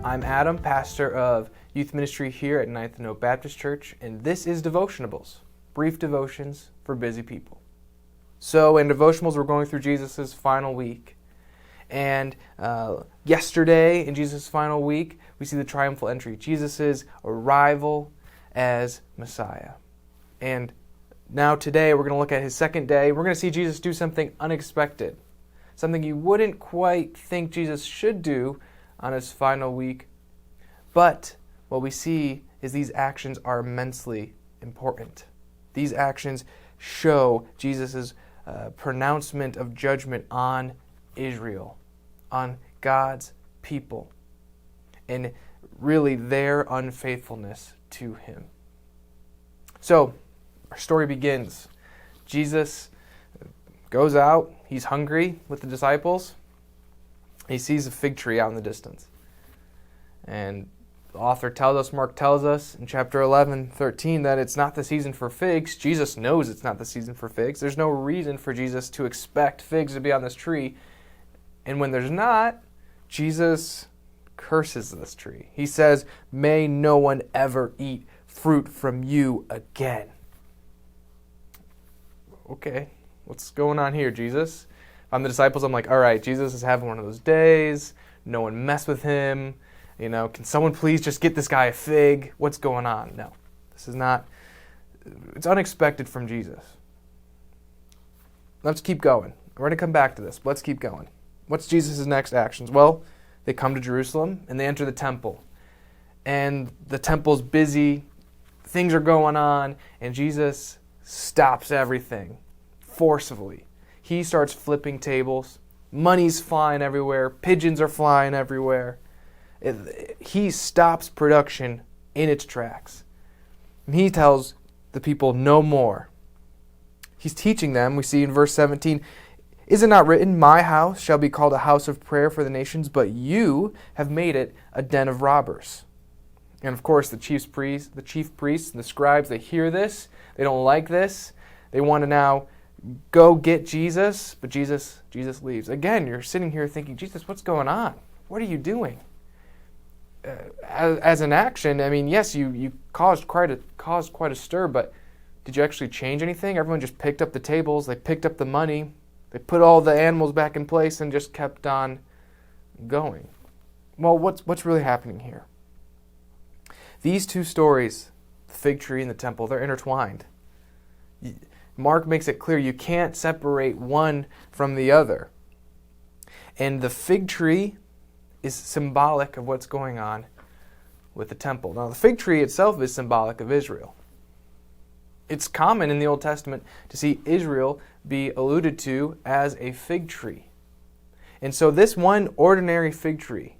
I'm Adam, pastor of youth ministry here at Ninth and Oak Baptist Church, and this is Devotionables, brief devotions for busy people. So in Devotionables, we're going through Jesus' final week. And yesterday, in Jesus' final week, we see the triumphal entry, Jesus' arrival as Messiah. And now today, we're going to look at his second day. We're going to see Jesus do something unexpected, something you wouldn't quite think Jesus should do on his final week. But what we see is these actions are immensely important. These actions show Jesus' pronouncement of judgment on Israel, on God's people, and really their unfaithfulness to him. So, our story begins. Jesus goes out, he's hungry with the disciples. He sees a fig tree out in the distance. And the author tells us, Mark tells us in chapter 11:13 that it's not the season for figs. Jesus knows it's not the season for figs. There's no reason for Jesus to expect figs to be on this tree. And when there's not, Jesus curses this tree. He says, "May no one ever eat fruit from you again." Okay, what's going on here, Jesus? If I'm the disciples, I'm like, all right, Jesus is having one of those days. No one mess with him. Can someone please just get this guy a fig? What's going on? No, this is not. It's unexpected from Jesus. Let's keep going. We're going to come back to this, but let's keep going. What's Jesus' next actions? Well, they come to Jerusalem and they enter the temple. And the temple's busy. Things are going on. And Jesus stops everything forcibly. He starts flipping tables. Money's flying everywhere. Pigeons are flying everywhere. He stops production in its tracks. And he tells the people no more. He's teaching them. We see in verse 17, "Is it not written, 'My house shall be called a house of prayer for the nations,' but you have made it a den of robbers." And of course, the chief priests and the scribes, they hear this. They don't like this. They want to now go get Jesus, but Jesus leaves. Again, you're sitting here thinking, Jesus, what's going on? What are you doing? As an action, yes, you caused quite a stir, but did you actually change anything? Everyone just picked up the tables, they picked up the money, they put all the animals back in place and just kept on going. Well, what's really happening here? These two stories, the fig tree and the temple, they're intertwined. Mark makes it clear you can't separate one from the other. And the fig tree is symbolic of what's going on with the temple. Now, the fig tree itself is symbolic of Israel. It's common in the Old Testament to see Israel be alluded to as a fig tree. And so this one ordinary fig tree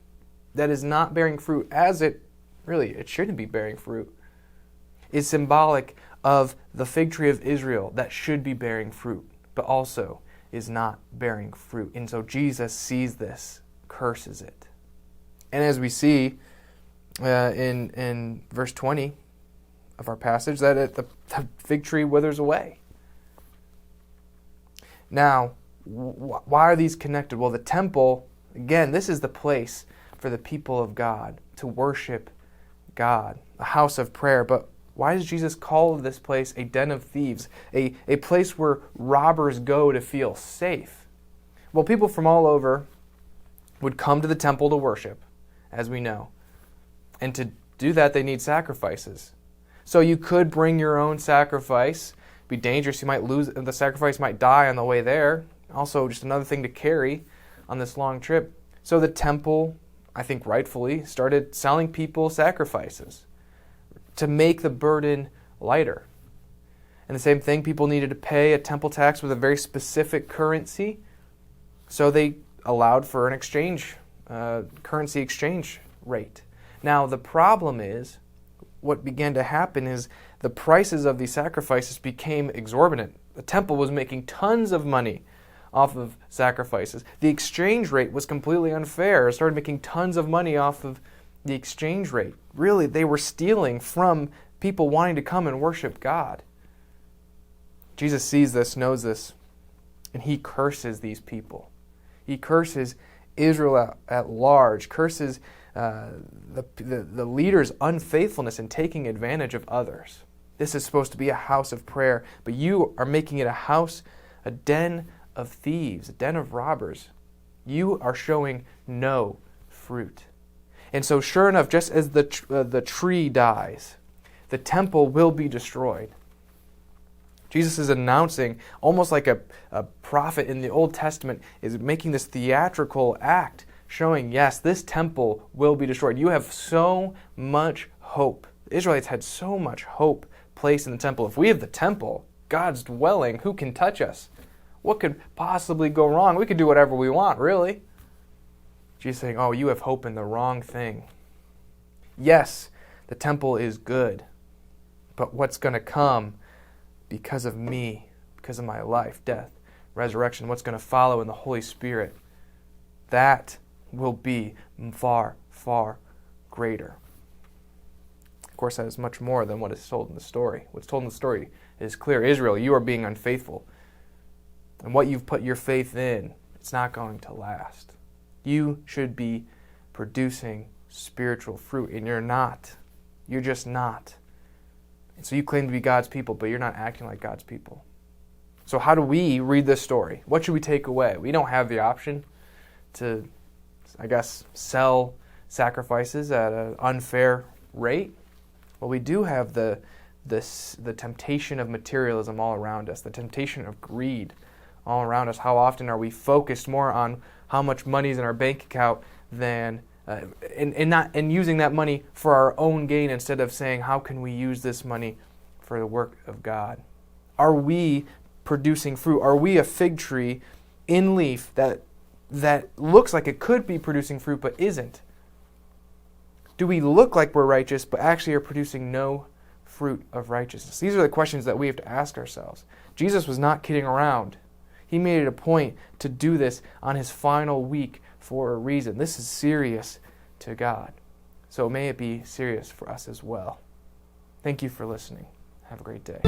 that is not bearing fruit, as it shouldn't be bearing fruit, is symbolic of the fig tree of Israel that should be bearing fruit, but also is not bearing fruit. And so Jesus sees this, curses it. And as we see in verse 20 of our passage, that the fig tree withers away. Now, why are these connected? Well, the temple, again, this is the place for the people of God to worship God, a house of prayer. But why does Jesus call this place a den of thieves, a place where robbers go to feel safe? Well, people from all over would come to the temple to worship, as we know. And to do that, they need sacrifices. So you could bring your own sacrifice. It'd be dangerous. You might lose. The sacrifice might die on the way there. Also, just another thing to carry on this long trip. So the temple, I think rightfully, started selling people sacrifices to make the burden lighter. And the same thing, people needed to pay a temple tax with a very specific currency. So they allowed for an exchange, currency exchange rate. Now, the problem is, what began to happen is the prices of these sacrifices became exorbitant. The temple was making tons of money off of sacrifices. The exchange rate was completely unfair. It started making tons of money off of the exchange rate. Really, they were stealing from people wanting to come and worship God. Jesus sees this, knows this, and he curses these people. He curses Israel at large, curses the leader's unfaithfulness in taking advantage of others. This is supposed to be a house of prayer, but you are making it a den of thieves, a den of robbers. You are showing no fruit. And so sure enough, just as the tree dies, the temple will be destroyed. Jesus is announcing, almost like a prophet in the Old Testament, is making this theatrical act, showing, yes, this temple will be destroyed. You have so much hope. The Israelites had so much hope placed in the temple. If we have the temple, God's dwelling, who can touch us? What could possibly go wrong? We could do whatever we want, really. Jesus is saying, oh, you have hope in the wrong thing. Yes, the temple is good, but what's going to come because of me, because of my life, death, resurrection, what's going to follow in the Holy Spirit, that will be far, far greater. Of course, that is much more than what is told in the story. What's told in the story is clear. Israel, you are being unfaithful. And what you've put your faith in, it's not going to last. You should be producing spiritual fruit, and you're not. You're just not. And so you claim to be God's people, but you're not acting like God's people. So how do we read this story? What should we take away? We don't have the option to, I guess, sell sacrifices at an unfair rate. Well, we do have the temptation of materialism all around us, the temptation of greed all around us. How often are we focused more on how much money is in our bank account than and using that money for our own gain instead of saying, how can we use this money for the work of God? Are we producing fruit? Are we a fig tree in leaf that looks like it could be producing fruit but isn't? Do we look like we're righteous but actually are producing no fruit of righteousness? These are the questions that we have to ask ourselves. Jesus was not kidding around. He made it a point to do this on his final week for a reason. This is serious to God. So may it be serious for us as well. Thank you for listening. Have a great day.